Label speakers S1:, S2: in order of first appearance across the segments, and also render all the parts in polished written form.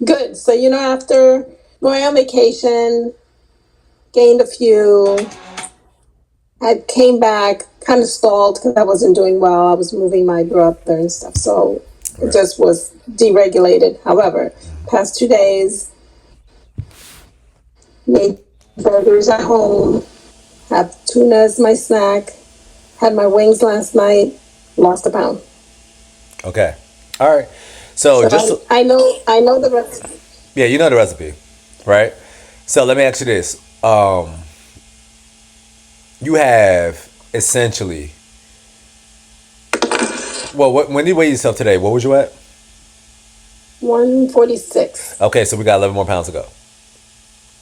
S1: Good. So, after going on vacation, gained a few, I came back, kind of stalled because I wasn't doing well. I was moving my brother and stuff. So it
S2: Right.
S1: just was deregulated. However, past 2 days, made burgers at home, have tuna as my snack, had my wings last night, lost a pound.
S2: Okay. All right. So
S1: So
S2: just
S1: I know the recipe.
S2: yeah, you know the recipe, right? So let me ask you this: you have essentially, well, when you weigh yourself today? What was you at?
S1: 146.
S2: Okay, so we got 11 more pounds to go. All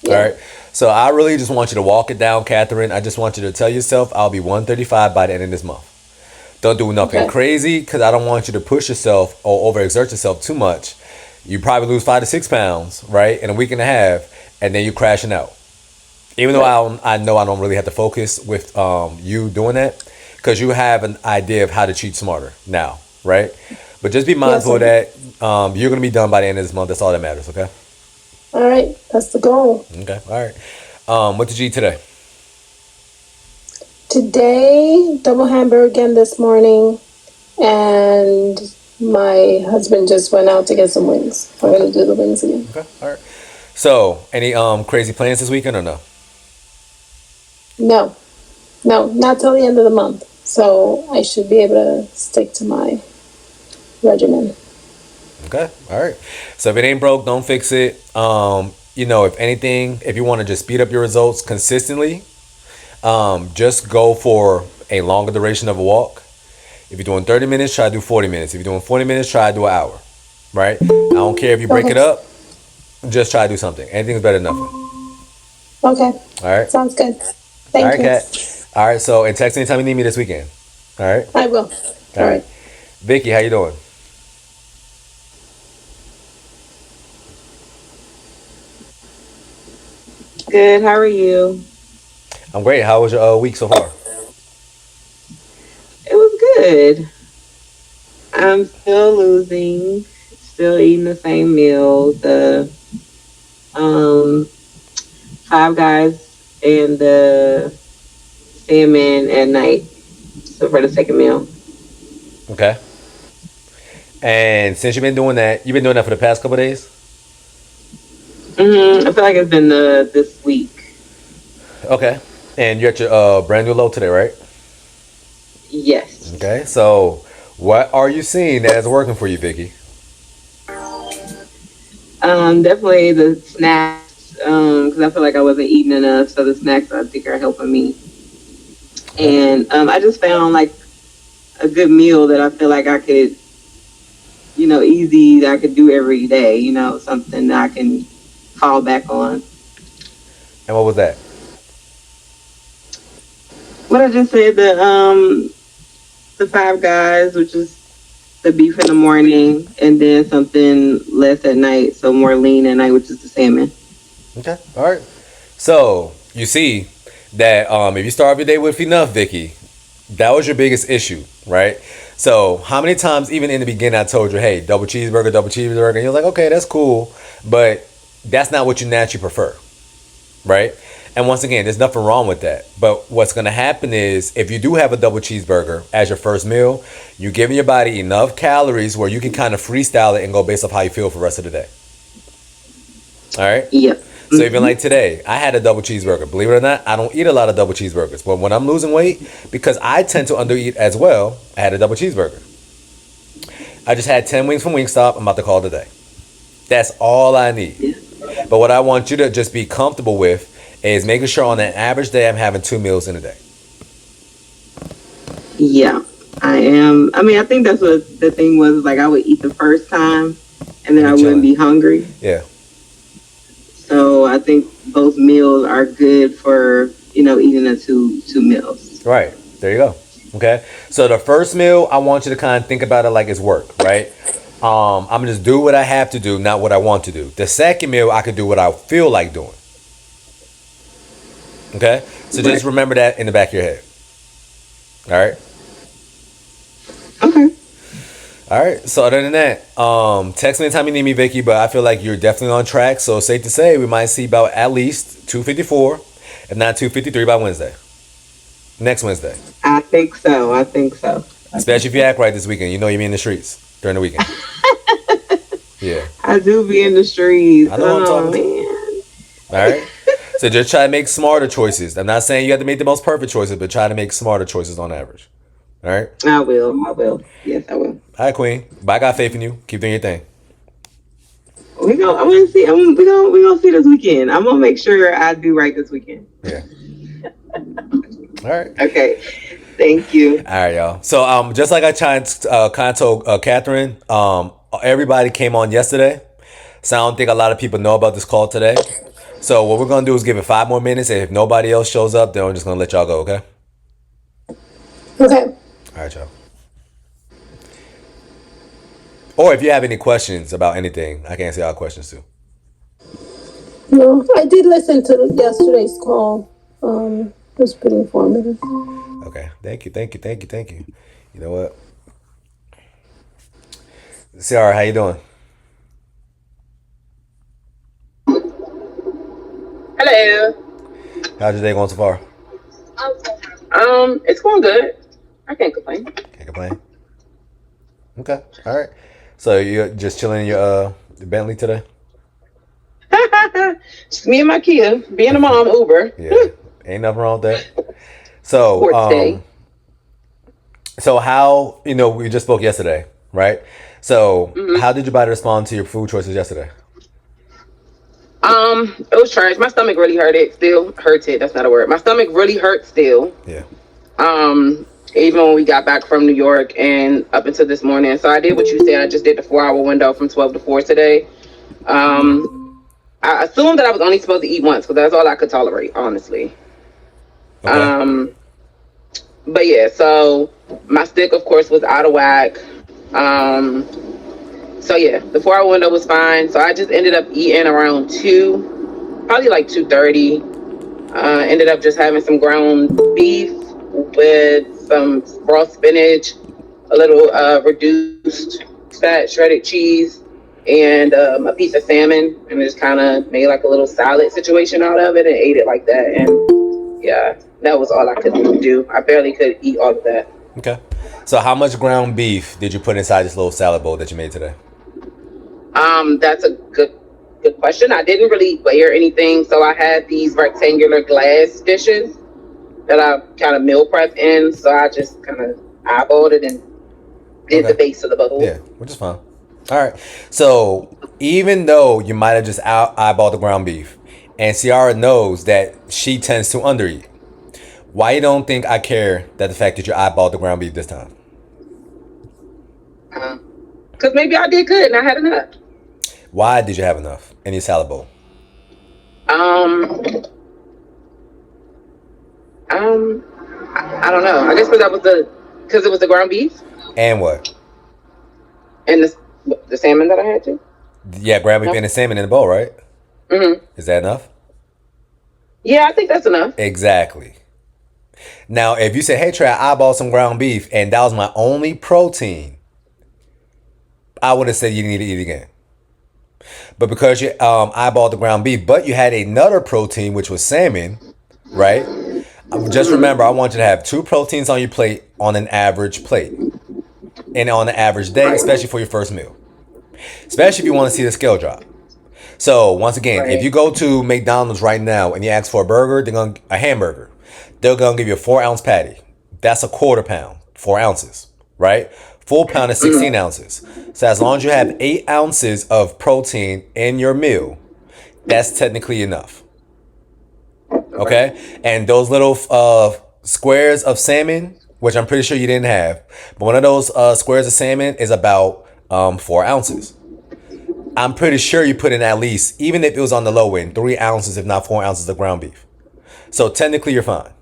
S1: Yeah.
S2: right. So I really just want you to walk it down, Catherine. I just want you to tell yourself I'll be 135 by the end of this month. Don't do nothing
S1: Okay.
S2: crazy because I don't want you to push yourself or overexert yourself too much. You probably lose 5 to 6 pounds, right, in a week and a half, and then you're crashing out. Even though
S1: Right.
S2: I know I don't really have to focus with you doing that because you have an idea of how to cheat smarter now, right? But just be
S1: Yes,
S2: mindful
S1: I
S2: of
S1: do.
S2: that. You're going to be done by the end of this month. That's all that matters, okay?
S1: All right. That's the goal.
S2: Okay, all right. What did you eat today?
S1: Today, double hamburger again this morning, and my husband just went out to get some wings. We're
S2: Okay,
S1: gonna do the wings again.
S2: okay, all right. So, any crazy plans this weekend or no?
S1: No, no, not till the end of the month. So I should be able to stick to my regimen.
S2: Okay, all right. So if it ain't broke, don't fix it. If anything, if you want to just speed up your results consistently, just go for a longer duration of a walk. If you're doing 30 minutes, try to do 40 minutes. If you're doing 40 minutes, try to do an hour. Right? I don't care if you break
S1: Okay.
S2: it up, just try to do something. Anything's better than nothing.
S1: Okay.
S2: All right?
S1: Sounds good.
S2: All
S1: Thank
S2: right,
S1: you.
S2: Kat. All right, so and text anytime you need me this weekend. All right?
S1: I will.
S2: All
S1: All
S2: right.
S1: right.
S2: Vicky, how you doing?
S3: Good. How are you?
S2: I'm great. How was your week so far?
S3: It was good. I'm still losing, still eating the same meal, the um Five Guys and the salmon at night. So for the second meal.
S2: Okay. And since you've been doing that for the past couple of days?
S3: I feel like it's been this week.
S2: Okay. And you're at your brand new low today, right?
S3: Yes.
S2: Okay. So, what are you seeing that is working for you, Vicky?
S3: Definitely the snacks. Because I feel like I wasn't eating enough, so the snacks I think are helping me.
S2: Okay.
S3: And I just found like a good meal that I feel like I could, easy that I could do every day. Something that I can fall back on.
S2: And what was that?
S3: What I just said, the Five Guys, which is the beef in the morning, and then something less at night, so more lean at night, which is the salmon.
S2: Okay. All right. So you see that if you start your day with enough, Vicky, that was your biggest issue, right? So how many times, even in the beginning, I told you, hey, double cheeseburger, and you're like, okay, that's cool, but that's not what you naturally prefer, right? And once again, there's nothing wrong with that. But what's going to happen is if you do have a double cheeseburger as your first meal, you're giving your body enough calories where you can kind of freestyle it and go based off how you feel for the rest of the day. All right.
S3: Yep.
S2: So even
S3: hmm
S2: like today, I had a double cheeseburger. Believe it or not, I don't eat a lot of double cheeseburgers. But when I'm losing weight, because I tend to undereat as well, I had a double cheeseburger. I just had 10 wings from Wingstop. I'm about to call it a day. That's all I need.
S3: Yeah.
S2: But what I want you to just be comfortable with is making sure on an average day I'm having 2 meals in a day.
S3: Yeah. I am. I mean, I think that's what the thing was. Like, I would eat the first time, and then
S2: And
S3: I
S2: be
S3: wouldn't
S2: chilling.
S3: be hungry.
S2: Yeah.
S3: So I think those meals are good for eating the two meals.
S2: Right. There you go. Okay. So the first meal, I want you to kind of think about it like it's work, right? I'm gonna just do what I have to do, not what I want to do. The second meal, I could do what I feel like doing. Okay. So just
S3: Right.
S2: remember that in the back of your head. All right.
S3: Okay.
S2: All right. So other than that, text me anytime you need me, Vicky. But I feel like you're definitely on track. So safe to say we might see about at least 254, if not 253 by Wednesday. Next Wednesday.
S3: I think so. I think so. I think
S2: Especially if you
S3: so.
S2: act right this weekend. You know you be in the streets during the weekend. Yeah.
S3: I do be in the
S2: I
S3: streets.
S2: know who I'm
S3: Oh
S2: talking to.
S3: man.
S2: All right. So just try to make smarter choices. I'm not saying you have to make the most perfect choices, but try to make smarter choices on average. All right.
S3: I will. I will. Yes, I will.
S2: All right, Queen. But I got faith in you. Keep doing your thing.
S3: We gonna. I'm gonna see. We gonna see this weekend. I'm gonna make sure I do right this weekend.
S2: Yeah. All right.
S3: Okay. Thank you.
S2: All right, y'all. So, just like I kind of told Catherine, everybody came on yesterday. So I don't think a lot of people know about this call today. So what we're gonna do is give it 5 more minutes, and if nobody else shows up, then we're just gonna let y'all go. Okay.
S1: Okay.
S2: All right, y'all. Or if you have any questions about anything, I can answer y'all questions too.
S1: No, I did listen to yesterday's call. It was pretty informative.
S2: Okay. Thank you. Thank you. Thank you. Thank you. You know what? Ciara, how you doing?
S3: Hello.
S2: How's your day going so far?
S3: It's going good. I can't complain.
S2: Can't complain. Okay. All right. So you're just chilling in your Bentley today?
S3: Just me and my Kia being a mom Uber.
S2: Yeah. Ain't nothing wrong with that. So
S3: Sports day.
S2: so how we just spoke yesterday, right? So how did your body respond to your food choices yesterday?
S3: It was trash. My stomach really hurt it. Still hurts it. That's not a word. My stomach really hurts still.
S2: Yeah.
S3: Even when we got back from New York and up until this morning. So I did what you said. I just did the 4 hour window from 12 to 4 today. I assumed that I was only supposed to eat once because that's all I could tolerate, honestly.
S2: Okay.
S3: But yeah, so my stick, of course, was out of whack. So yeah, the 4 hour window was fine. So I just ended up eating around 2, probably like 2:30. Ended up just having some ground beef with some raw spinach, a little reduced fat shredded cheese, and a piece of salmon, and just kind of made like a little salad situation out of it and ate it like that. And yeah, that was all I could do. I barely could eat all of that.
S2: Okay. So how much ground beef did you put inside this little salad bowl that you made today?
S3: That's a good question. I didn't really weigh anything, so I had these rectangular glass dishes that I kind of meal prepped in. So I just kind of eyeballed it and did the base of the bowl.
S2: Yeah, which is fine. All right. So even though you might have just eyeballed the ground beef, and Ciara knows that she tends to undereat, why you don't think I care that the fact that you eyeballed the ground beef this time?
S3: Because maybe I did good and I had enough.
S2: Why did you have enough in your salad bowl?
S3: I don't know. I guess because it was the ground beef
S2: And what?
S3: and the salmon that I had to.
S2: Yeah, ground beef and the salmon in the bowl, right?
S3: Mm-hmm.
S2: Is that enough?
S3: Yeah, I think that's enough.
S2: Exactly. Now, if you say, hey, Trey, I eyeballed some ground beef and that was my only protein, I would have said you need to eat again. But because you eyeballed the ground beef, but you had another protein, which was salmon, right? Just remember, I want you to have 2 proteins on your plate on an average plate. And on an average day, especially for your first meal. Especially if you want to see the scale drop. So, once again, if you go to McDonald's right now and you ask for a hamburger, they're going to give you a 4-ounce patty. That's a quarter pound, 4 ounces, right? Full pound is 16 ounces. So as long as you have 8 ounces of protein in your meal, that's technically enough. Okay? And those little squares of salmon, which I'm pretty sure you didn't have, but one of those squares of salmon is about 4 ounces. I'm pretty sure you put in at least, even if it was on the low end, 3 ounces, if not 4 ounces of ground beef. So technically you're fine.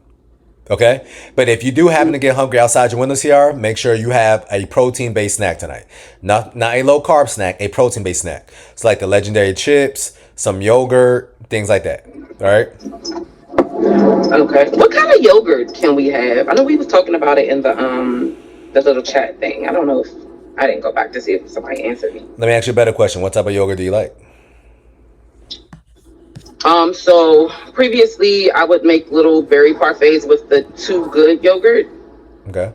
S2: Okay? But if you do happen to get hungry outside your window, Ciara, make sure you have a protein-based snack tonight. Not a low-carb snack, a protein-based snack. It's like the legendary chips, some yogurt, things like that. All right?
S3: Okay. What kind of yogurt can we have? I know we was talking about it in the little chat thing. I don't know if I didn't go back to see if somebody answered me.
S2: Let me ask you a better question. What type of yogurt do you like?
S3: So previously I would make little berry parfaits with the Too Good yogurt.
S2: Okay.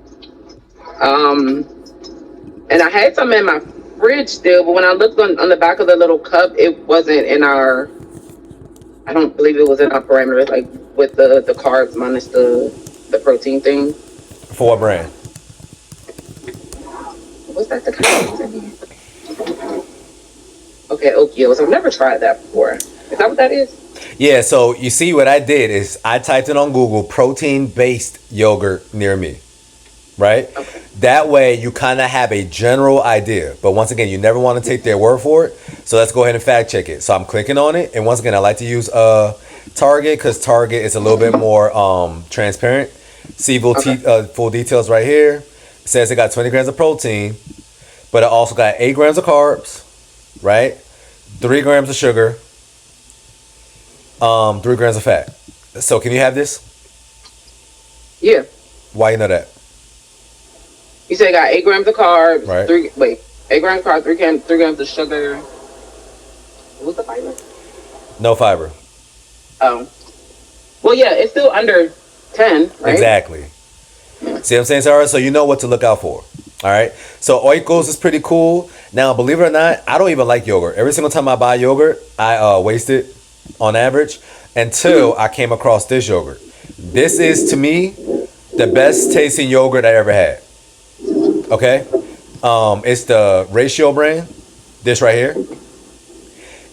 S3: Um, and I had some in my fridge still, but when I looked on the back of the little cup, it wasn't in our. I don't believe it was in our parameters, like with the carbs minus the protein thing.
S2: For what brand?
S3: Was that the carbs in here? Okay, Okios. I've never tried that before. Is that what that is?
S2: Yeah, so you see what I did is I typed in on Google protein-based yogurt near me, right?
S3: Okay.
S2: That way you kind of have a general idea. But once again, you never want to take their word for it. So let's go ahead and fact check it. So I'm clicking on it. And once again, I like to use Target because Target is a little bit more transparent. See full details right here. It says it got 20 grams of protein, but it also got 8 grams of carbs, right? 3 grams of sugar, 3 grams of fat. So can you have this?
S3: Yeah.
S2: Why you know that?
S3: You said it got 8 grams of carbs,
S2: Right.
S3: 8 grams of carbs, 3 grams of sugar. What's the fiber?
S2: No fiber.
S3: Oh. Well, yeah, it's still under 10, right?
S2: Exactly. See what I'm saying, Sarah? So you know what to look out for. All right. So Oikos is pretty cool. Now, believe it or not, I don't even like yogurt. Every single time I buy yogurt, I waste it on average until I came across this yogurt. This is to me the best tasting yogurt I ever had. Okay. It's the Ratio brand. This right here.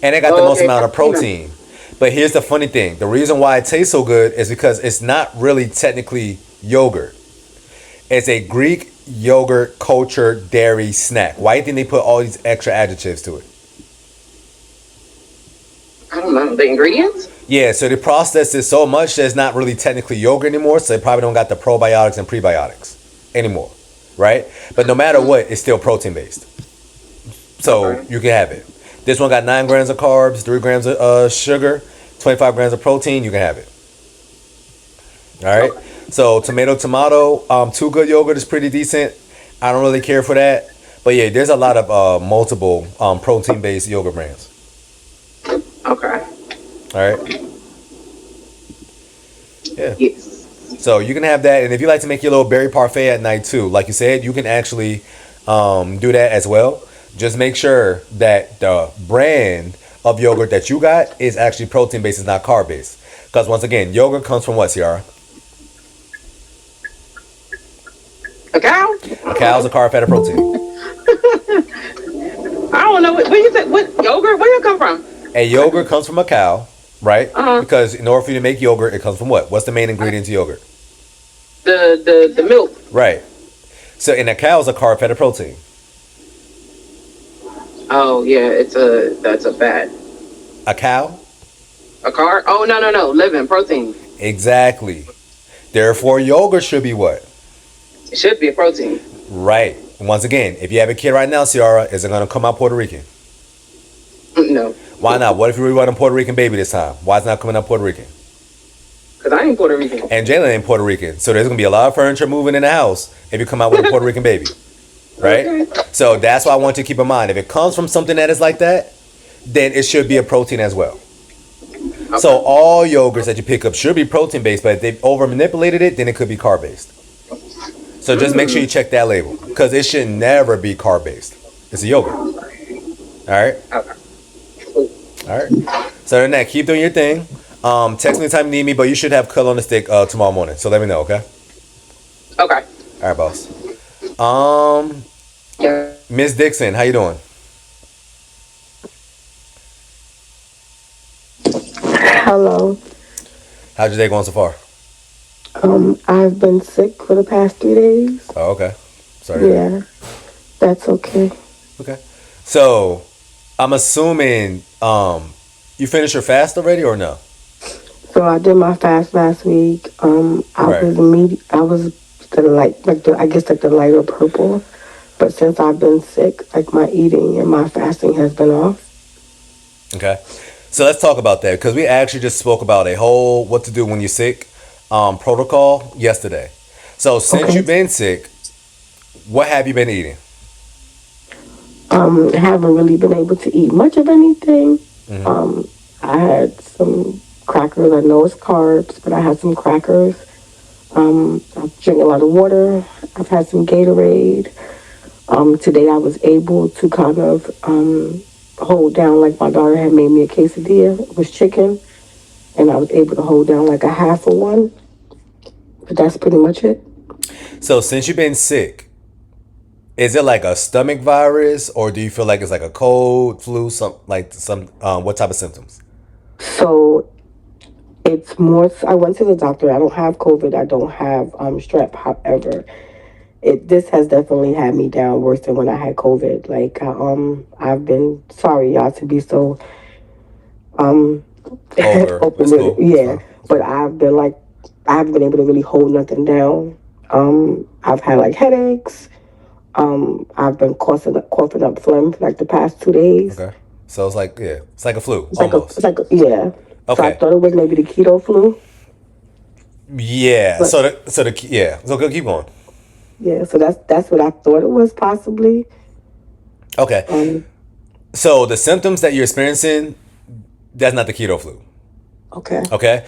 S2: And it got the most amount of protein. But here's the funny thing. The reason why it tastes so good is because it's not really technically yogurt. It's a Greek yogurt cultured dairy snack. Why do you think they put all these extra adjectives to it?
S3: I don't know. The ingredients?
S2: Yeah, so they processed it so much that it's not really technically yogurt anymore, so they probably don't got the probiotics and prebiotics anymore, right? But no matter what, it's still protein based. So you can have it. This one got 9 grams of carbs, 3 grams of sugar, 25 grams of protein. You can have it. All right. So tomato, Too Good yogurt is pretty decent. I don't really care for that, but yeah, there's a lot of multiple protein based yogurt brands.
S3: Okay.
S2: All right. Yeah.
S3: Yes.
S2: So you can have that, and if you like to make your little berry parfait at night too, like you said, you can actually do that as well. Just make sure that the brand of yogurt that you got is actually protein based, is not carb based. Because once again, yogurt comes from what, Ciara?
S3: A cow?
S2: A cow's a carb, fat, or protein.
S3: I don't know. Where you said what yogurt? Where you come from?
S2: A yogurt comes from a cow, right?
S3: Uh-huh.
S2: Because in order for you to make yogurt, it comes from what? What's the main ingredient to yogurt?
S3: The milk.
S2: Right. So, and a cow is a carb, fat, or protein.
S3: Oh yeah, that's a fat.
S2: A cow?
S3: A car? Oh no, living protein.
S2: Exactly. Therefore, yogurt should be what?
S3: It should be a protein.
S2: Right. Once again, if you have a kid right now, Ciara, is it going to come out Puerto Rican?
S3: No.
S2: Why not? What if you really want a Puerto Rican baby this time? Why is it not coming out Puerto Rican?
S3: Because I ain't Puerto Rican.
S2: And Jalen ain't Puerto Rican. So there's going to be a lot of furniture moving in the house if you come out with a Puerto Rican baby. Right?
S3: Okay.
S2: So that's why I want you to keep in mind. If it comes from something that is like that, then it should be a protein as well.
S3: Okay.
S2: So all yogurts that you pick up should be protein based, but if they've over manipulated it, then it could be carb based. So just make sure you check that label, because it should never be carb based. It's a yogurt. All right.
S3: Okay.
S2: All right. So other than that, keep doing your thing. Text me anytime you need me, but you should have color on the stick tomorrow morning. So let me know, okay?
S3: Okay.
S2: All right, boss.
S3: Yeah.
S2: Miss Dixon, how you doing?
S4: Hello.
S2: How's your day going so far?
S4: I've been sick for the past 3 days.
S2: Oh, okay. Sorry.
S4: Yeah, that's okay.
S2: Okay. So I'm assuming you finished your fast already or no?
S4: So I did my fast last week. I
S2: Right.
S4: I was the light, I guess like the lighter purple. But since I've been sick, like my eating and my fasting has been off.
S2: Okay. So let's talk about that, because we actually just spoke about a whole what to do when you're sick protocol yesterday. So since
S4: Okay.
S2: you've been sick, what have you been eating?
S4: Haven't really been able to eat much of anything. I had some crackers. I know it's carbs, but I had some crackers. I drink a lot of water. I've had some Gatorade. Today I was able to kind of hold down, like my daughter had made me a quesadilla. It was chicken, and I was able to hold down like a half of one. But that's pretty much it.
S2: So since you've been sick, is it like a stomach virus, or do you feel like it's like a cold, flu, what type of symptoms?
S4: So it's more. I went to the doctor. I don't have COVID. I don't have strep. However, this has definitely had me down worse than when I had COVID. Like I've been sorry y'all to be so um
S2: Over.
S4: open
S2: It's
S4: with it.
S2: cool. It's
S4: Yeah,
S2: fine. It's
S4: but
S2: fine.
S4: I've been like I haven't been able to really hold nothing down. I've had like headaches. I've been coughing up phlegm for like the past 2 days.
S2: Okay. So it's like, yeah, it's like a flu
S4: It's
S2: almost.
S4: like yeah. So I
S2: Okay.
S4: thought it was maybe the keto flu,
S2: Yeah.
S4: but
S2: Yeah. So go keep going.
S4: yeah. So that's what I thought it was possibly.
S2: Okay.
S4: Um.
S2: So the symptoms that you're experiencing, that's not the keto flu.
S4: Okay.
S2: Okay.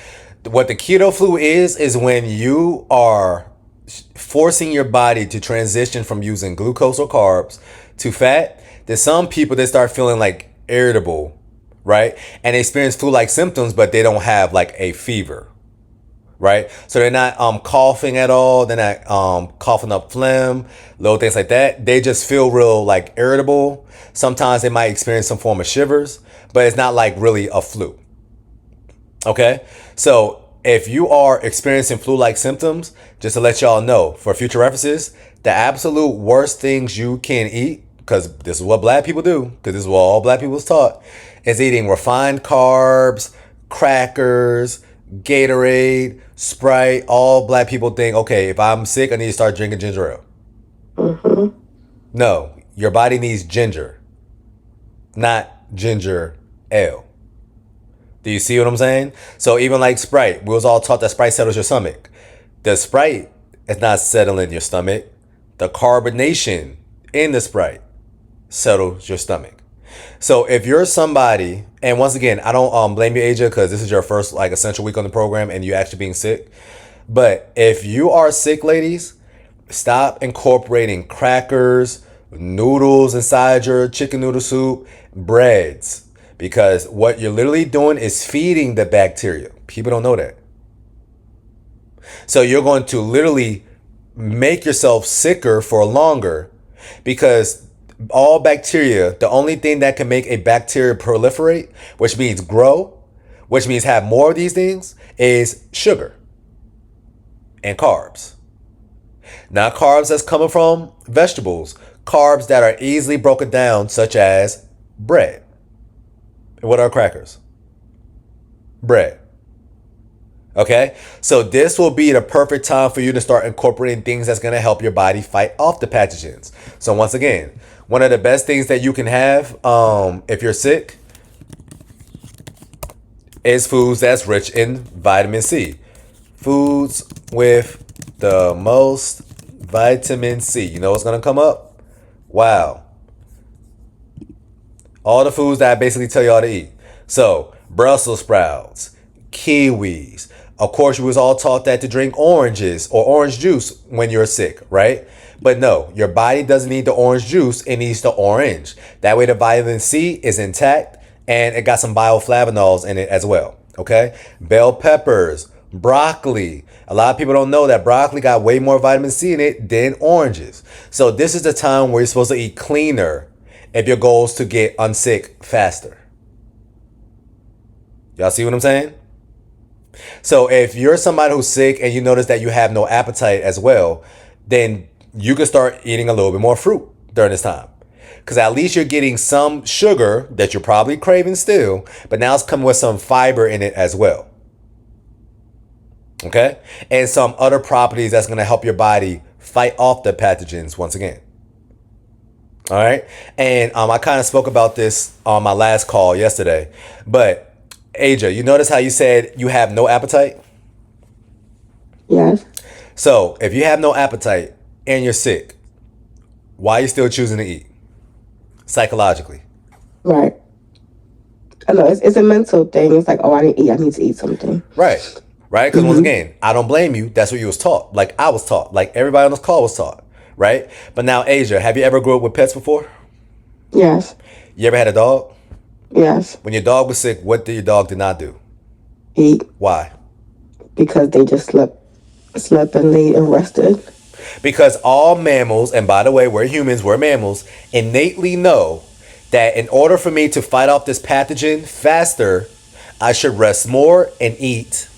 S2: What the keto flu is when you are forcing your body to transition from using glucose or carbs to fat. There's some people that start feeling like irritable, right? And they experience flu-like symptoms, but they don't have like a fever, right? So they're not coughing at all. They're not coughing up phlegm, little things like that. They just feel real like irritable. Sometimes they might experience some form of shivers, but it's not like really a flu. Okay, so if you are experiencing flu-like symptoms, just to let y'all know for future references, the absolute worst things you can eat, because this is what black people do, because this is what all black people is taught, is eating refined carbs, crackers, Gatorade, Sprite. All black people think, okay, if I'm sick, I need to start drinking ginger ale.
S4: Mhm.
S2: No, your body needs ginger, not ginger ale. Do you see what I'm saying? So even like Sprite, we was all taught that Sprite settles your stomach. The Sprite is not settling your stomach. The carbonation in the Sprite settles your stomach. So if you're somebody, and once again, I don't blame you, Asia, because this is your first like essential week on the program, and you actually being sick. But if you are sick, ladies, stop incorporating crackers, noodles inside your chicken noodle soup, breads. Because what you're literally doing is feeding the bacteria. People don't know that. So you're going to literally make yourself sicker for longer because all bacteria, the only thing that can make a bacteria proliferate, which means grow, which means have more of these things, is sugar and carbs. Not carbs that's coming from vegetables, carbs that are easily broken down, such as bread. And what are crackers? Bread. Okay? So this will be the perfect time for you to start incorporating things that's going to help your body fight off the pathogens. So once again, one of the best things that you can have if you're sick is foods that's rich in vitamin C. Foods with the most vitamin C. You know what's going to come up? Wow. All the foods that I basically tell y'all to eat. So, Brussels sprouts, kiwis. Of course, you was all taught that to drink oranges or orange juice when you're sick, right? But no, your body doesn't need the orange juice. It needs the orange. That way the vitamin C is intact and it got some bioflavonols in it as well, okay? Bell peppers, broccoli. A lot of people don't know that broccoli got way more vitamin C in it than oranges. So this is the time where you're supposed to eat cleaner if your goal is to get unsick faster. Y'all see what I'm saying? So if you're somebody who's sick and you notice that you have no appetite as well, then you can start eating a little bit more fruit during this time. Because at least you're getting some sugar that you're probably craving still, but now it's coming with some fiber in it as well. Okay? And some other properties that's going to help your body fight off the pathogens once again. All right. And I kind of spoke about this on my last call yesterday. But Aja, you notice how you said you have no appetite?
S4: Yes.
S2: So if you have no appetite and you're sick, why are you still choosing to eat? psychologically.
S4: Right. I know it's a mental thing. It's like, oh, I didn't eat. I need to eat something.
S2: Right. Right? Because once again, I don't blame you. That's what you was taught. Like I was taught. Like everybody on this call was taught. Right? But now, Asia, have you ever grew up with pets before?
S4: Yes.
S2: You ever had a dog?
S4: Yes.
S2: When your dog was sick, what did your dog did not do?
S4: Eat.
S2: Why?
S4: Because they just slept and laid and rested.
S2: Because all mammals, and by the way, we're humans, we're mammals, innately know that in order for me to fight off this pathogen faster, I should rest more and eat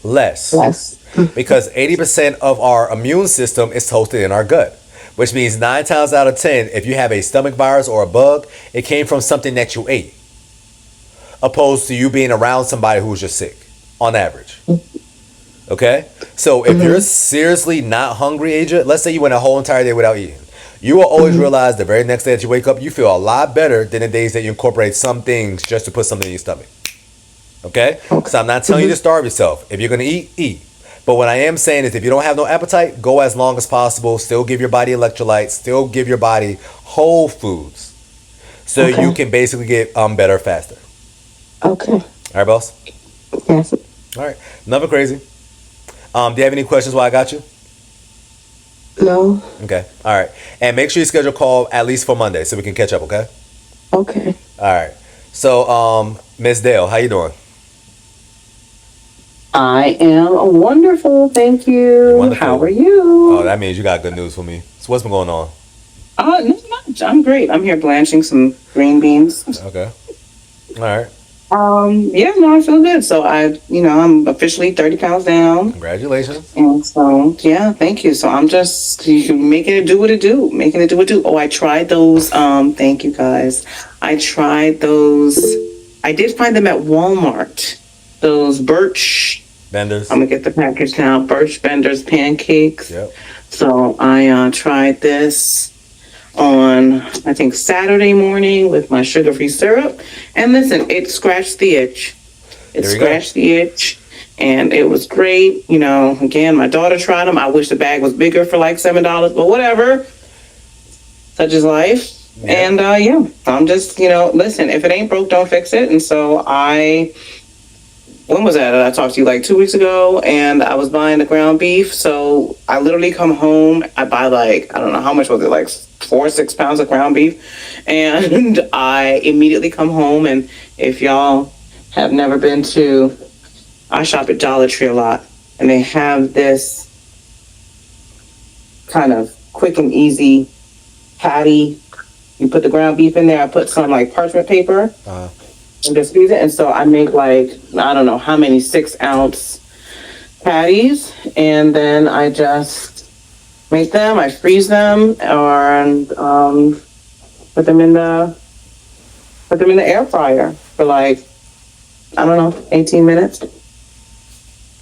S2: less.
S4: Yes.
S2: Because 80% of our immune system is hosted in our gut, which means 9 times out of 10, if you have a stomach virus or a bug, it came from something that you ate, opposed to you being around somebody who was just sick, on average. Okay? So if you're seriously not hungry, Asia, let's say you went a whole entire day without eating, you will always realize the very next day that you wake up, you feel a lot better than the days that you incorporate some things just to put something in your stomach. Okay? So I'm not telling you to starve yourself. If you're going to eat, eat. But what I am saying is if you don't have no appetite, go as long as possible. Still give your body electrolytes. Still give your body whole foods. So you can basically get better faster.
S4: Okay.
S2: All right, boss?
S4: Yes.
S2: All right. Nothing crazy. Do you have any questions while I got you?
S4: No.
S2: Okay. All right. And make sure you schedule a call at least for Monday so we can catch up, okay?
S4: Okay.
S2: All right. So, Miss Dale, how you doing?
S5: I am wonderful, thank you.
S2: Wonderful.
S5: How are you?
S2: Oh, that means you got good news for me. So what's been going on?
S5: Not much. I'm great. I'm here blanching some green beans.
S2: Okay. All right.
S5: Yeah, no, I feel good. So I'm officially 30 pounds down.
S2: Congratulations.
S5: And so, yeah, thank you. So I'm just making it do what it do. Making it do what it do. Oh, I tried those. Thank you guys. I tried those. I did find them at Walmart. Those Birch.
S2: Benders.
S5: I'm gonna get the package now. Birch Benders pancakes.
S2: Yep.
S5: So I tried this on, I think, Saturday morning with my sugar-free syrup. And listen, it scratched the itch. It
S2: There you go.
S5: scratched the itch. And it was great. Again, my daughter tried them. I wish the bag was bigger for like $7, but whatever. Such is life.
S2: Yeah.
S5: And I'm just, listen, if it ain't broke, don't fix it. And so when was that? I talked to you like 2 weeks ago, and I was buying the ground beef. So I literally come home. I buy like, I don't know, how much was it? Like 4 or 6 pounds of ground beef. And I immediately come home. And if y'all have never been to, I shop at Dollar Tree a lot. And they have this kind of quick and easy patty. You put the ground beef in there. I put some like parchment paper. And just squeeze it. And so I make like, I don't know how many 6-ounce patties. And then I just make them, I freeze them, or put them in the air fryer for like, I don't know, 18 minutes.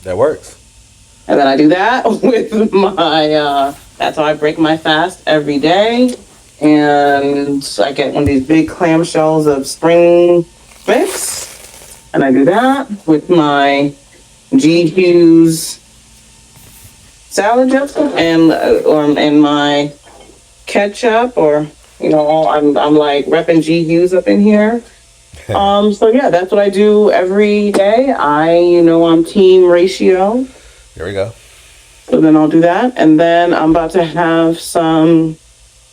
S2: That works.
S5: And then I do that with my, that's how I break my fast every day. And I get one of these big clamshells of spring mix, and I do that with my G. Hughes salad dressing and my ketchup, or I'm like repping G. Hughes up in here. So yeah, that's what I do every day. I'm team ratio.
S2: Here we go.
S5: So then I'll do that, and then I'm about to have some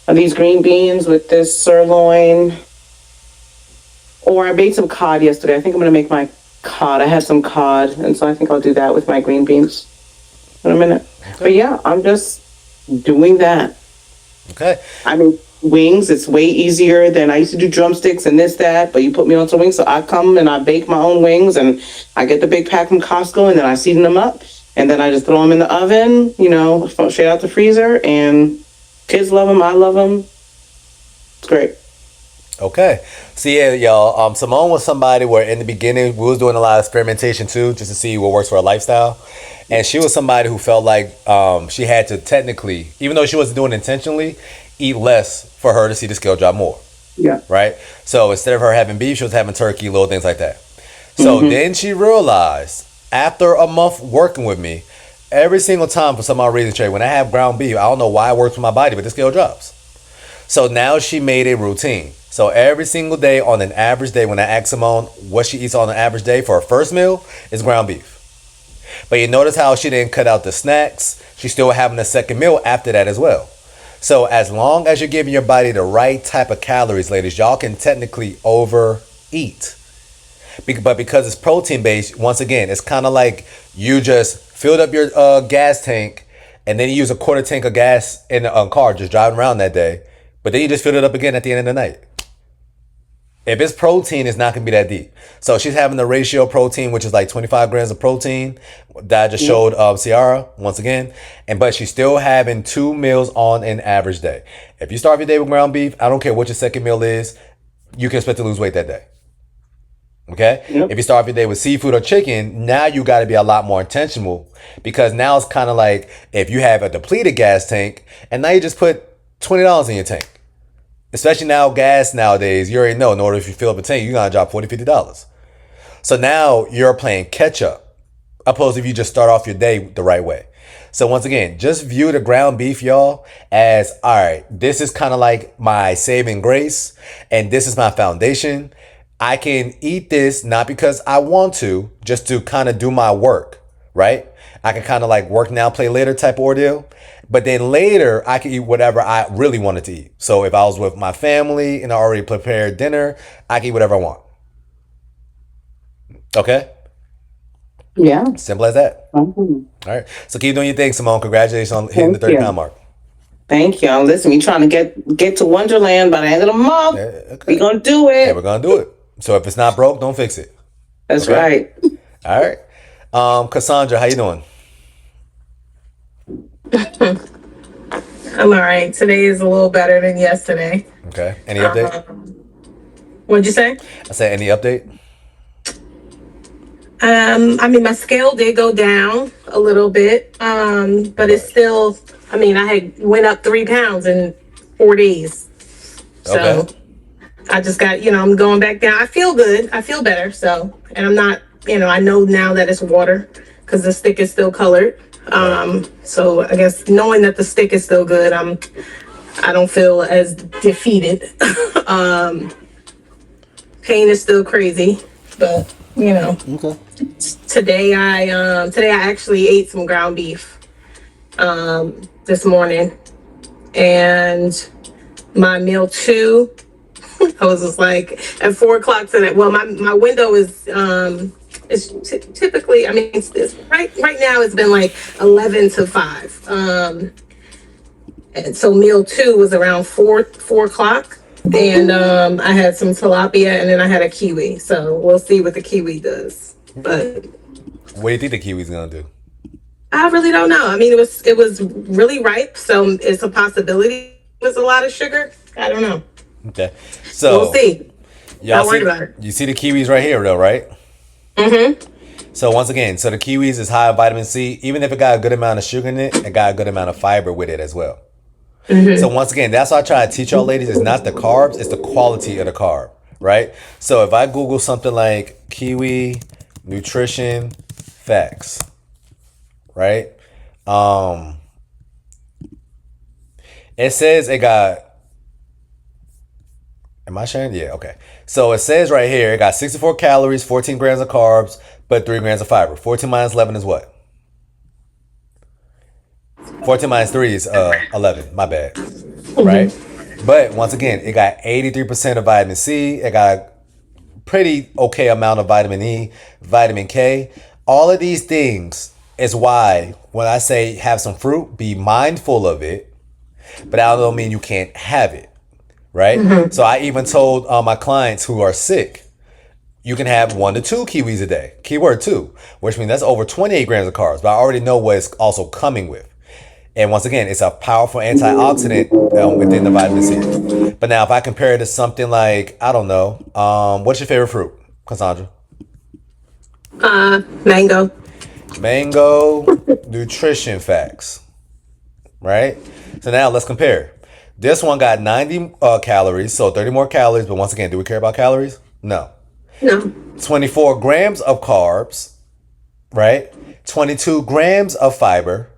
S5: of these green beans with this sirloin. Or I made some cod yesterday. I think I'm going to make my cod. I had some cod, and so I think I'll do that with my green beans in a minute. Okay. But yeah, I'm just doing that.
S2: Okay.
S5: I mean, wings, it's way easier than I used to do drumsticks and this, that, but you put me on some wings, so I come and I bake my own wings, and I get the big pack from Costco, and then I season them up, and then I just throw them in the oven, straight out the freezer, and kids love them, I love them. It's great.
S2: Okay. So yeah, y'all, Simone was somebody where in the beginning we was doing a lot of experimentation too, just to see what works for her lifestyle. And she was somebody who felt like she had to technically, even though she wasn't doing it intentionally, eat less for her to see the scale drop more.
S5: Yeah.
S2: Right? So instead of her having beef, she was having turkey, little things like that. So then she realized, after a month working with me, every single time for some odd reason, Trey, when I have ground beef, I don't know why it works for my body, but the scale drops. So now she made a routine. So every single day on an average day, when I ask Simone what she eats on an average day for her first meal, is ground beef. But you notice how she didn't cut out the snacks. She's still having a second meal after that as well. So as long as you're giving your body the right type of calories, ladies, y'all can technically overeat. But because it's protein based, once again, it's kind of like you just filled up your gas tank and then you use a quarter tank of gas in a car just driving around that day. But then you just fill it up again at the end of the night. If it's protein, it's not going to be that deep. So she's having the ratio of protein, which is like 25 grams of protein that I just showed Ciara once again. But she's still having 2 meals on an average day. If you start your day with ground beef, I don't care what your second meal is, you can expect to lose weight that day. Okay?
S5: Yep.
S2: If you start your day with seafood or chicken, now you got to be a lot more intentional, because now it's kind of like if you have a depleted gas tank and now you just put $20 in your tank. Especially now, gas nowadays, you already know in order if you fill up a tank, you're going to drop $40, $50. So now you're playing catch up, opposed to if you just start off your day the right way. So once again, just view the ground beef, y'all, as, all right, this is kind of like my saving grace, and this is my foundation. I can eat this not because I want to, just to kind of do my work, right? I can kind of like work now, play later type ordeal. But then later, I can eat whatever I really wanted to eat. So if I was with my family and I already prepared dinner, I can eat whatever I want. Okay?
S5: Yeah.
S2: Simple as that.
S5: Mm-hmm.
S2: All right. So keep doing your thing, Simone. Congratulations on hitting the 30-pound mark.
S5: Thank you. Listen, we trying to get to Wonderland by the end of the month.
S2: Okay.
S5: We're going to do it.
S2: Yeah, we're going to do it. So if it's not broke, don't fix it.
S5: That's
S2: okay?
S5: right.
S2: All right. Cassandra, how you doing?
S1: I'm all right. Today is a little better than yesterday.
S2: Okay. Any update?
S1: What'd you say?
S2: I said any update?
S1: I mean, my scale did go down a little bit, but it's still, I mean, I had went up 3 pounds in 4 days. So
S2: Okay.
S1: I just got, I'm going back down. I feel good. I feel better. So, and I'm not, I know now that it's water because the stick is still colored. So I guess knowing that the stick is still good, I don't feel as defeated. Pain is still crazy, but
S2: Okay.
S1: today I actually ate some ground beef this morning, and my meal 2, I was just like at 4 o'clock today. Well, my window is it's typically, I mean, it's right now it's been like 11 to 5. And so meal 2 was around 4 o'clock, and I had some tilapia, and then I had a kiwi. So we'll see what the kiwi does. But
S2: What do you think the kiwi's going to do?
S1: I really don't know. I mean, it was really ripe, so it's a possibility. It was a lot of sugar. I don't know.
S2: Okay. So
S1: We'll see.
S2: y'all
S1: Not worried about it.
S2: You see the kiwis right here, though, right?
S1: Mm-hmm.
S2: So once again, the kiwis is high in vitamin C. Even if it got a good amount of sugar in it, it got a good amount of fiber with it as well.
S1: Mm-hmm.
S2: So once again, that's why I try to teach y'all ladies, it's not the carbs, it's the quality of the carb, right? So if I Google something like kiwi nutrition facts, right? It says it got, am I sharing? Yeah, okay. So it says right here, it got 64 calories, 14 grams of carbs, but 3 grams of fiber. 14 minus 11 is what? 14 minus 3 is 11. My bad. Right? But once again, it got 83% of vitamin C. It got a pretty okay amount of vitamin E, vitamin K. All of these things is why when I say have some fruit, be mindful of it. But that don't mean you can't have it. Right? Mm-hmm. So I even told my clients who are sick, you can have 1 to 2 kiwis a day. Keyword 2, which means that's over 28 grams of carbs. But I already know what it's also coming with. And once again, it's a powerful antioxidant within the vitamin C. But now if I compare it to something like, I don't know, what's your favorite fruit, Cassandra?
S1: Mango.
S2: Mango nutrition facts. Right? So now let's compare. This one got 90 calories, so 30 more calories. But once again, do we care about calories? No. 24 grams of carbs, right? 22 grams of fiber,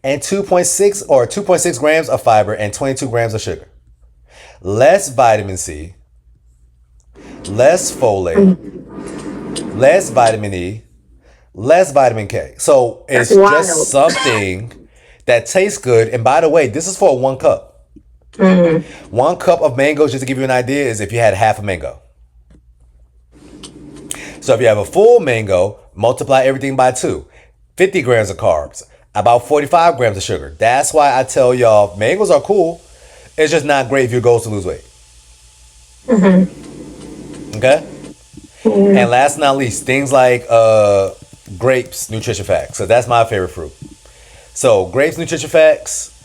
S2: and 2.6 grams of fiber and 22 grams of sugar. Less vitamin C, less folate, less vitamin E, less vitamin K. So
S1: That's
S2: it's just
S1: wild.
S2: something that tastes good. And by the way, this is for 1 cup. 1 cup of mangoes, just to give you an idea, is if you had half a mango. So if you have a full mango, multiply everything by 2. 50 grams of carbs, about 45 grams of sugar. That's why I tell y'all mangoes are cool. It's just not great if your goal is to lose weight. Okay? And last but not least, things like grapes, nutrition facts. So that's my favorite fruit. So grapes, nutrition facts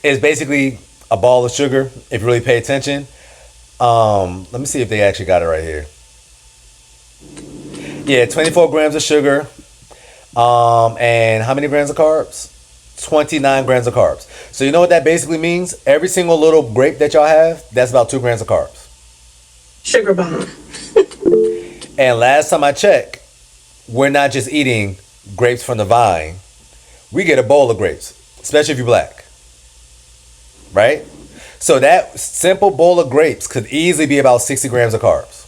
S2: is basically a ball of sugar if you really pay attention. Let me see if they actually got it right here. Yeah, 24 grams of sugar. And how many grams of carbs? 29 grams of carbs. So you know what that basically means? Every single little grape that y'all have, that's about 2 grams of carbs.
S1: Sugar bomb.
S2: And last time I checked, we're not just eating grapes from the vine. We get a bowl of grapes, especially if you're black. Right? So that simple bowl of grapes could easily be about 60 grams of carbs.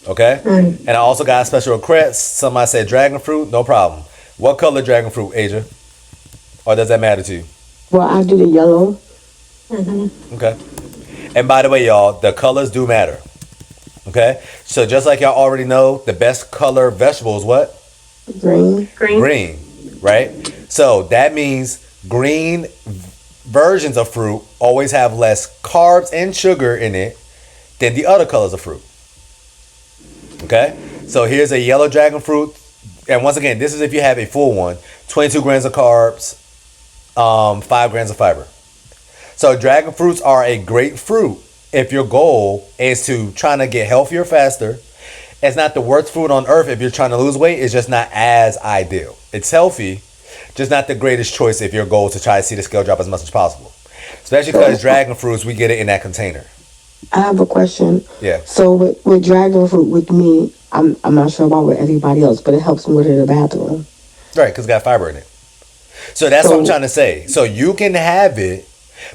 S2: Okay? And I also got a special request. Somebody said dragon fruit, no problem. What color dragon fruit, Asia? Or does that matter to you?
S4: Well, I do the yellow.
S2: Okay. And by the way, y'all, the colors do matter. Okay? So just like y'all already know, the best color vegetable is what?
S4: Green.
S2: Green, right? So that means green versions of fruit always have less carbs and sugar in it than the other colors of fruit. Okay? So here's a yellow dragon fruit. And once again, this is if you have a full one. 22 grams of carbs, 5 grams of fiber. So dragon fruits are a great fruit if your goal is to trying to get healthier faster. It's not the worst fruit on earth if you're trying to lose weight. It's just not as ideal. It's healthy, just not the greatest choice if your goal is to try to see the scale drop as much as possible. Especially because dragon fruits, we get it in that container.
S4: I have a question.
S2: Yeah.
S4: So with dragon fruit, with me, I'm not sure about with everybody else, but it helps me with it in the bathroom.
S2: Right, because it's got fiber in it. So that's what I'm trying to say. So you can have it,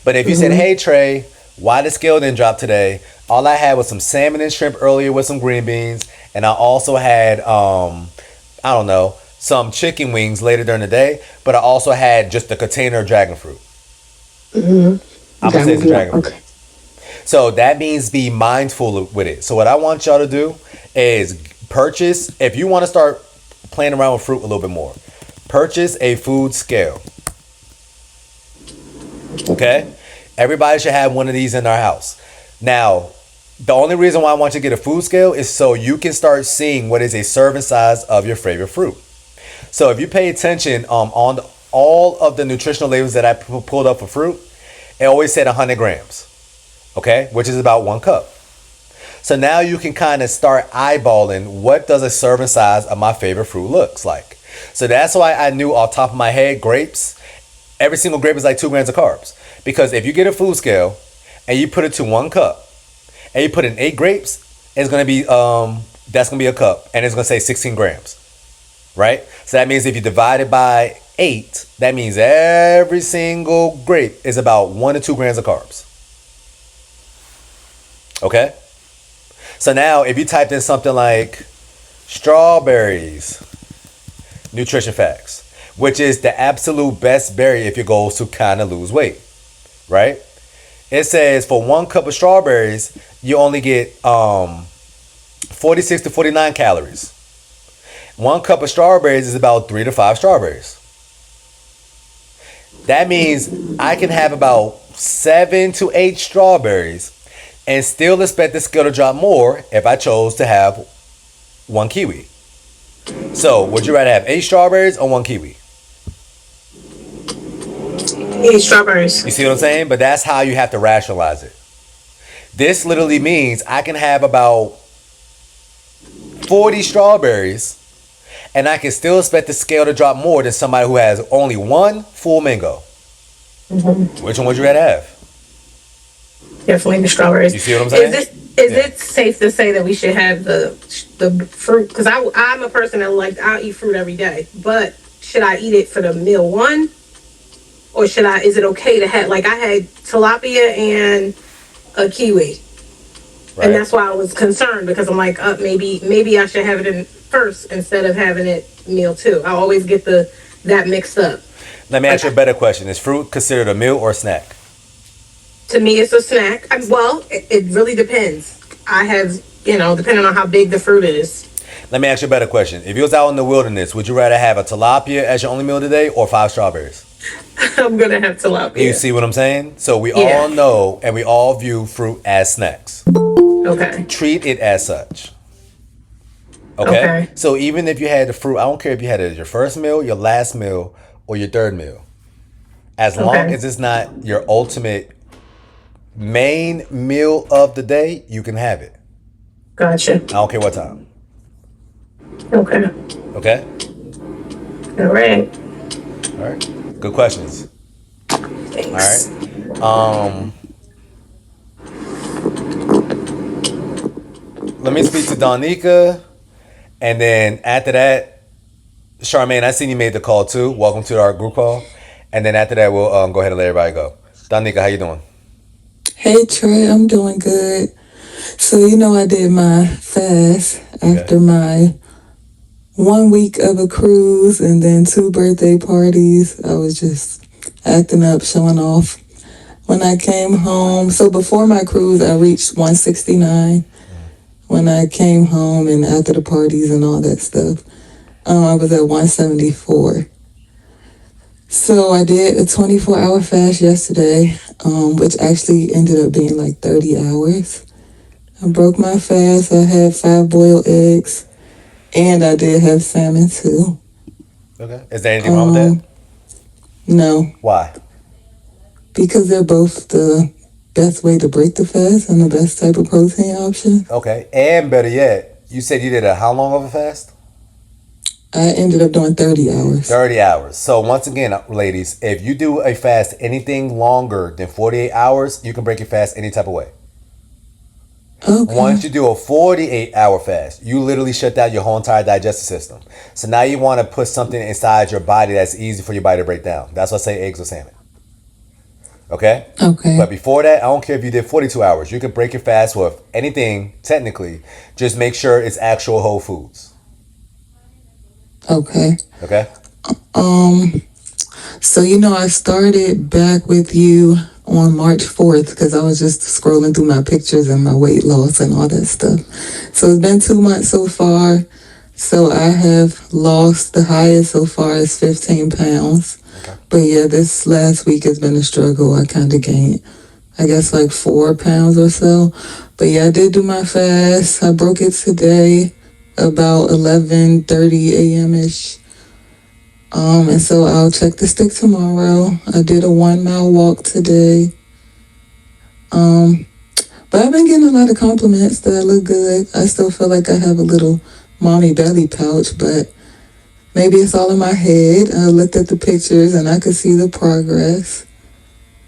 S2: but if you said, hey, Trey, why the scale didn't drop today? All I had was some salmon and shrimp earlier with some green beans, and I also had, I don't know, some chicken wings later during the day, but I also had just a container of dragon fruit. I'm going to say it's a dragon fruit.
S4: Okay.
S2: So that means be mindful with it. So what I want y'all to do is purchase, if you want to start playing around with fruit a little bit more, purchase a food scale. Okay? Everybody should have one of these in their house. Now, the only reason why I want you to get a food scale is so you can start seeing what is a serving size of your favorite fruit. So if you pay attention on all of the nutritional labels that I pulled up for fruit, it always said 100 grams. Okay? Which is about 1 cup. So now you can kind of start eyeballing what does a serving size of my favorite fruit looks like. So that's why I knew off the top of my head, grapes, every single grape is like 2 grams of carbs. Because if you get a food scale and you put it to 1 cup and you put in 8 grapes, it's going to be, that's going to be a cup and it's going to say 16 grams. Right? So that means if you divide it by 8, that means every single grape is about 1 to 2 grams of carbs. Okay? So now if you typed in something like strawberries, nutrition facts, which is the absolute best berry if your goal is to kind of lose weight, right? It says for 1 cup of strawberries, you only get 46 to 49 calories. 1 cup of strawberries is about 3 to 5 strawberries. That means I can have about 7 to 8 strawberries and still expect the scale to drop more if I chose to have 1 kiwi. So, would you rather have 8 strawberries or 1 kiwi?
S1: 8 strawberries.
S2: You see what I'm saying? But that's how you have to rationalize it. This literally means I can have about 40 strawberries and I can still expect the scale to drop more than somebody who has only 1 full mango. Which one would you rather have?
S1: Definitely the strawberries.
S2: You see what I'm saying?
S1: Is it safe to say that we should have the fruit? Because I'm a person that I'll eat fruit every day, but should I eat it for the meal one, or is it okay to have I had tilapia and a kiwi?
S2: Right.
S6: And that's why I was concerned, because I'm like, maybe I should have it in first instead of having it meal two. I always get that mixed up.
S2: Let me ask
S6: Like,
S2: you a better question. Is fruit considered a meal or a snack?
S6: to me, it's a snack. Well, it really depends. I have, depending on how big the fruit is.
S2: Let me ask you a better question. If you was out in the wilderness, would you rather have a tilapia as your only meal today or 5 strawberries?
S6: I'm gonna have tilapia.
S2: You see what I'm saying? So we
S6: Yeah.
S2: all know and we all view fruit as snacks.
S6: Okay.
S2: Treat it as such. Okay?
S6: Okay.
S2: So even if you had the fruit, I don't care if you had it as your first meal, your last meal, or your third meal. As long
S6: Okay.
S2: as it's not your ultimate main meal of the day, you can have it.
S6: Gotcha.
S2: I don't care what time.
S6: Okay.
S2: Okay?
S6: All right.
S2: All right. Good questions.
S6: Thanks.
S2: All right. Let me speak to Donika, and then after that, Charmaine, I seen you made the call too. Welcome to our group call. And then after that, we'll go ahead and let everybody go. Donika, how you doing?
S7: Hey Trey, I'm doing good. So I did my fast after my 1 week of a cruise and then 2 birthday parties. I was just acting up, showing off. When I came home, so before my cruise, I reached 169. When I came home and after the parties and all that stuff, I was at 174. So I did a 24-hour fast yesterday, which actually ended up being like 30 hours. I broke my fast. I had 5 boiled eggs, and I did have salmon too.
S2: Okay. Is there anything wrong with that?
S7: No,
S2: Why?
S7: because they're both the best way to break the fast and the best type of protein option.
S2: Okay. And better yet, you said you did a how long of a fast?
S7: I ended up doing 30 hours.
S2: 30 hours. So once again, ladies, if you do a fast anything longer than 48 hours, you can break your fast any type of way.
S7: Okay.
S2: Once you do a 48-hour fast, you literally shut down your whole entire digestive system. So now you want to put something inside your body that's easy for your body to break down. That's why I say eggs or salmon. Okay?
S7: Okay.
S2: But before that, I don't care if you did 42 hours. You can break your fast with anything, technically. Just make sure it's actual whole foods.
S7: Okay.
S2: Okay?
S7: So I started back with you on March 4th because I was just scrolling through my pictures and my weight loss and all that stuff. So it's been 2 months so far. So I have lost, the highest so far is 15 pounds.
S2: Okay.
S7: But yeah, this last week has been a struggle. I kind of gained, I guess, like 4 pounds or so. But yeah, I did do my fast. I broke it today about 11:30 a.m.-ish. And so I'll check the stick tomorrow. I did a 1 mile walk today. But I've been getting a lot of compliments that I look good. I still feel like I have a little mommy belly pouch, but maybe it's all in my head. I looked at the pictures and I could see the progress.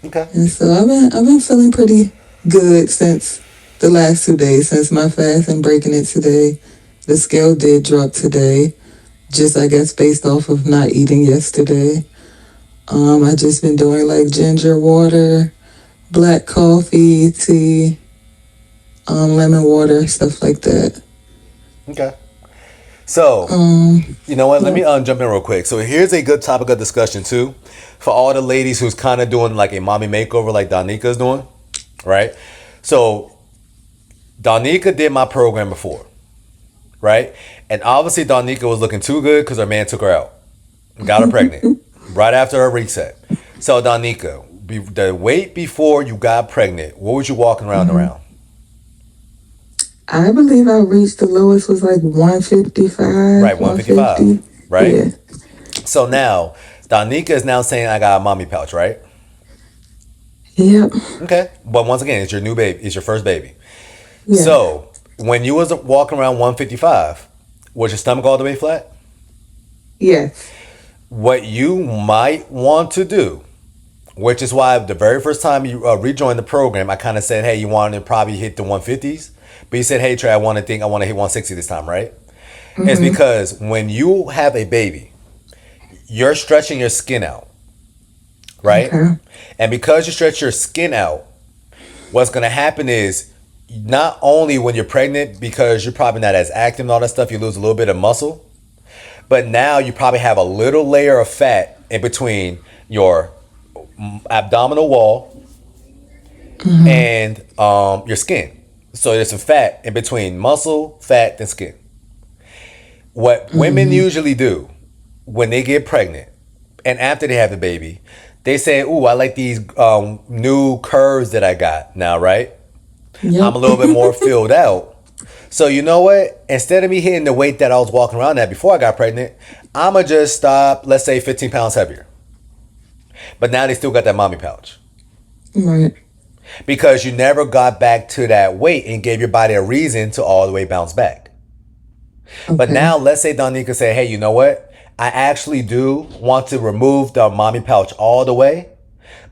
S2: Okay.
S7: And so I've been feeling pretty good since the last 2 days, since my fast and breaking it today. The scale did drop today, just I guess based off of not eating yesterday. I just been doing like ginger water, black coffee, tea, lemon water, stuff like that.
S2: Okay. So, you know what? Let me jump in real quick. So here's a good topic of discussion too, for all the ladies who's kind of doing like a mommy makeover like Donika's doing, right? So Donika did my program before, right? And obviously Donika was looking too good because her man took her out, got her pregnant right after her reset. So Donika, the weight before you got pregnant, what was you walking around around?
S7: I believe I reached the lowest was like 155.
S2: Right, 155, right?
S7: Yeah.
S2: So now, Donika is now saying I got a mommy pouch, right?
S7: Yep.
S2: Okay. But once again, it's your new baby. It's your first baby.
S7: Yeah.
S2: So, when you was walking around 155, was your stomach all the way flat?
S7: Yes.
S2: What you might want to do, which is why the very first time you rejoined the program, I kind of said, hey, you want to probably hit the 150s? But you said, hey, Trey, I want to hit 160 this time, right? Mm-hmm. It's because when you have a baby, you're stretching your skin out, right?
S7: Okay.
S2: And because you stretch your skin out, what's going to happen is not only when you're pregnant, because you're probably not as active and all that stuff, you lose a little bit of muscle, but now you probably have a little layer of fat in between your abdominal wall and your skin. So there's some fat in between muscle, fat, and skin. What women usually do when they get pregnant and after they have the baby, they say, "Ooh, I like these new curves that I got now, right?
S7: Yep.
S2: I'm a little bit more filled out. So you know what? Instead of me hitting the weight that I was walking around at before I got pregnant, I'ma just stop, let's say 15 pounds heavier. But now they still got that mommy pouch.
S7: Right.
S2: Because you never got back to that weight and gave your body a reason to all the way bounce back.
S7: Okay.
S2: But now let's say Donika say, hey, you know what? I actually do want to remove the mommy pouch all the way,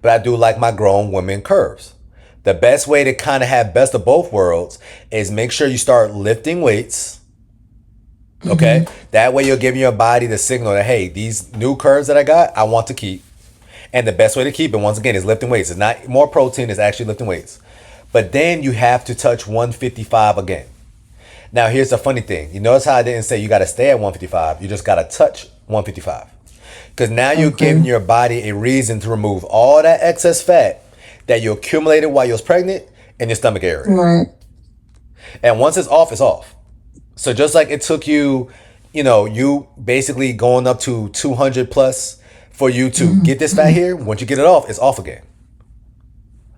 S2: but I do like my grown women curves. The best way to kind of have best of both worlds is make sure you start lifting weights. Okay? That way you're giving your body the signal that, hey, these new curves that I got, I want to keep. And the best way to keep it, once again, is lifting weights. It's not more protein, it's actually lifting weights. But then you have to touch 155 again. Now, here's the funny thing. You notice how I didn't say you got to stay at 155. You just got to touch 155. Because now you're giving your body a reason to remove all that excess fat that you accumulated while you was pregnant in your stomach area.
S7: Right.
S2: And once it's off, it's off. So just like it took you, you basically going up to 200 plus for you to get this fat here, once you get it off, it's off again.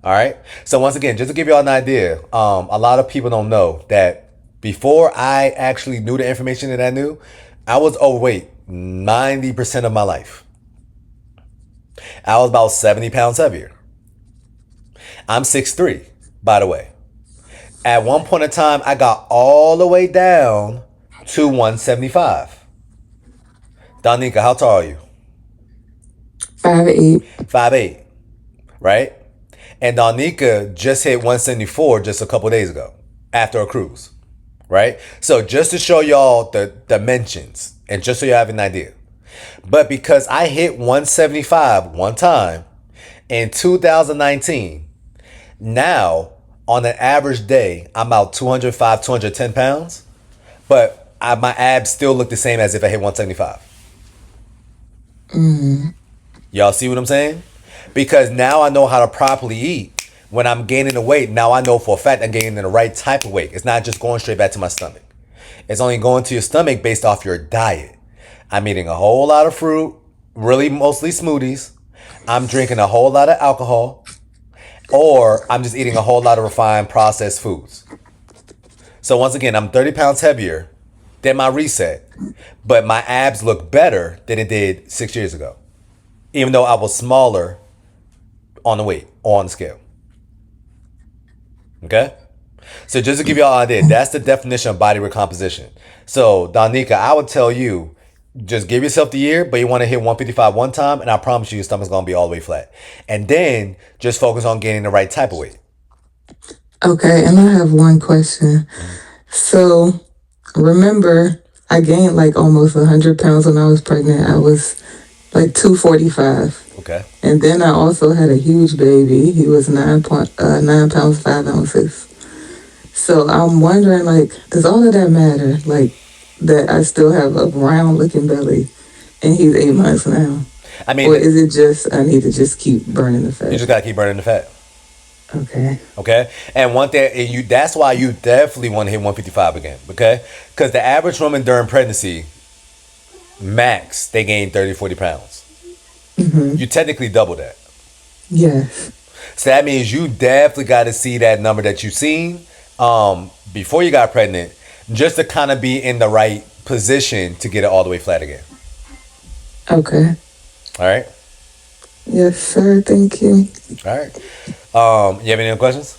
S2: All right. So once again, just to give you all an idea, a lot of people don't know that before I actually knew the information that I knew, I was overweight 90% of my life. I was about 70 pounds heavier. I'm 6'3", by the way. At one point in time, I got all the way down to 175. Donika, how tall are you?
S7: 5'8".
S2: 5'8", right? And Donika just hit 174 just a couple days ago after a cruise, right? So just to show y'all the dimensions and just so you have an idea. But because I hit 175 one time in 2019, now on an average day, I'm about 205, 210 pounds, but my abs still look the same as if I hit 175. Y'all see what I'm saying? Because now I know how to properly eat. When I'm gaining the weight, now I know for a fact I'm gaining the right type of weight. It's not just going straight back to my stomach. It's only going to your stomach based off your diet. I'm eating a whole lot of fruit, really mostly smoothies. I'm drinking a whole lot of alcohol, or I'm just eating a whole lot of refined processed foods. So once again, I'm 30 pounds heavier than my reset, but my abs look better than it did 6 years ago, even though I was smaller on the weight or on the scale. Okay? So just to give you all an idea, that's the definition of body recomposition. So Donika, I would tell you, just give yourself the year, but you want to hit 155 one time, and I promise you your stomach's going to be all the way flat. And then just focus on gaining the right type of weight.
S7: Okay, and I have one question. So, remember, I gained like almost 100 pounds when I was pregnant. I was like 245.
S2: Okay.
S7: And then I also had a huge baby. He was 9 pounds, 5 ounces. So I'm wondering, like, does all of that matter? Like, that I still have a round looking belly and he's 8 months now?
S2: I mean,
S7: or is it just I need to just keep burning the fat?
S2: You just got to keep burning the fat.
S7: Okay.
S2: Okay. And one thing, that's why you definitely want to hit 155 again. Okay. Because the average woman during pregnancy, max, they gain 30, 40 pounds. You technically double that.
S7: Yes.
S2: So that means you definitely got to see that number that you seen before you got pregnant, just to kind of be in the right position to get it all the way flat again.
S7: Okay.
S2: All right.
S7: Yes, sir. Thank you.
S2: All right. You have any other questions?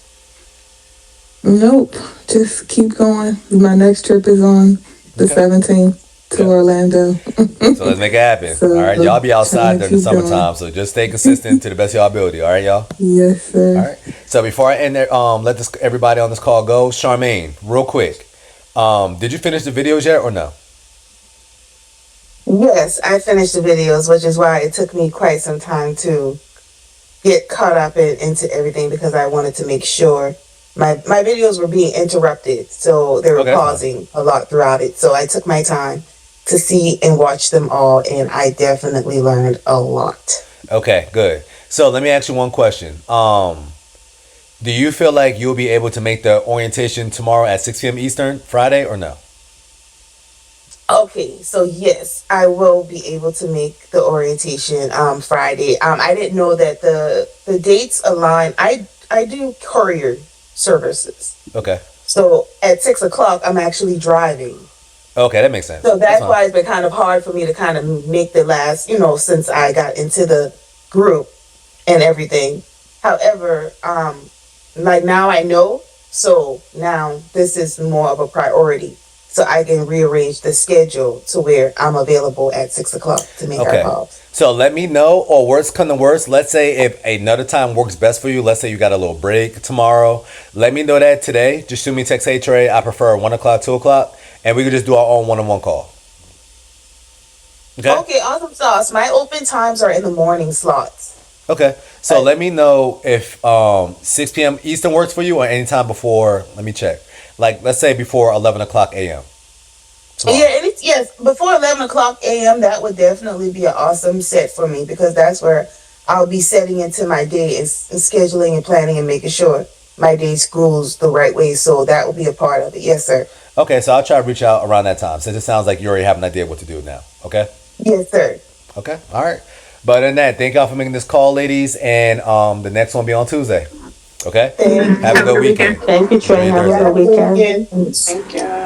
S7: Nope. Just keep going. My next trip is on the 17th to Orlando.
S2: So let's make it happen.
S7: So,
S2: all right. Y'all be outside during the
S7: keep
S2: summertime, so just stay consistent to the best of your ability. All right, y'all?
S7: Yes, sir.
S2: All right. So before I end there, let everybody on this call go. Charmaine, real quick. Did you finish the videos yet or no?
S8: Yes, I finished the videos, which is why it took me quite some time to get caught up into everything, because I wanted to make sure my videos were being interrupted, so they were
S2: Okay, that's fine.
S8: pausing a lot throughout it. So I took my time to see and watch them all, and I definitely learned a lot.
S2: Okay, good. So let me ask you one question. Do you feel like you'll be able to make the orientation tomorrow at 6 p.m. Eastern, Friday, or no?
S8: Okay, so yes, I will be able to make the orientation Friday. I didn't know that the dates align. I do courier services,
S2: Okay.
S8: so at 6 o'clock I'm actually driving.
S2: Okay, that makes sense.
S8: So
S2: That's
S8: that's
S2: fine.
S8: why it's been kind of hard for me to kind of make the last, since I got into the group and everything. However, like now I know, so now this is more of a priority. So I can rearrange the schedule to where I'm available at 6 o'clock to make our
S2: Okay.
S8: calls.
S2: So let me know, or worst come to worst, let's say if another time works best for you, let's say you got a little break tomorrow, let me know that today. Just shoot me a text, hey Trey, I prefer 1 o'clock, 2 o'clock, and we can just do our own one-on-one call. Okay?
S8: Okay, awesome sauce. My open times are in the morning slots.
S2: Okay. So let me know if 6 p.m. Eastern works for you or anytime before, let me check. Like, let's say before 11 o'clock a.m. tomorrow.
S8: Yeah, and yes, before 11 o'clock a.m., that would definitely be an awesome set for me because that's where I'll be setting into my day and scheduling and planning and making sure my day schools the right way. So that will be a part of it. Yes, sir.
S2: Okay, so I'll try to reach out around that time since it sounds like you already have an idea what to do now. Okay?
S8: Yes, sir.
S2: Okay, all right. But other than that, thank y'all for making this call, ladies, and the next one will be on Tuesday. Okay?
S8: Thank
S2: Have a good weekend.
S4: Thank you, Trey. Have a good weekend.
S8: you.
S5: Thank you.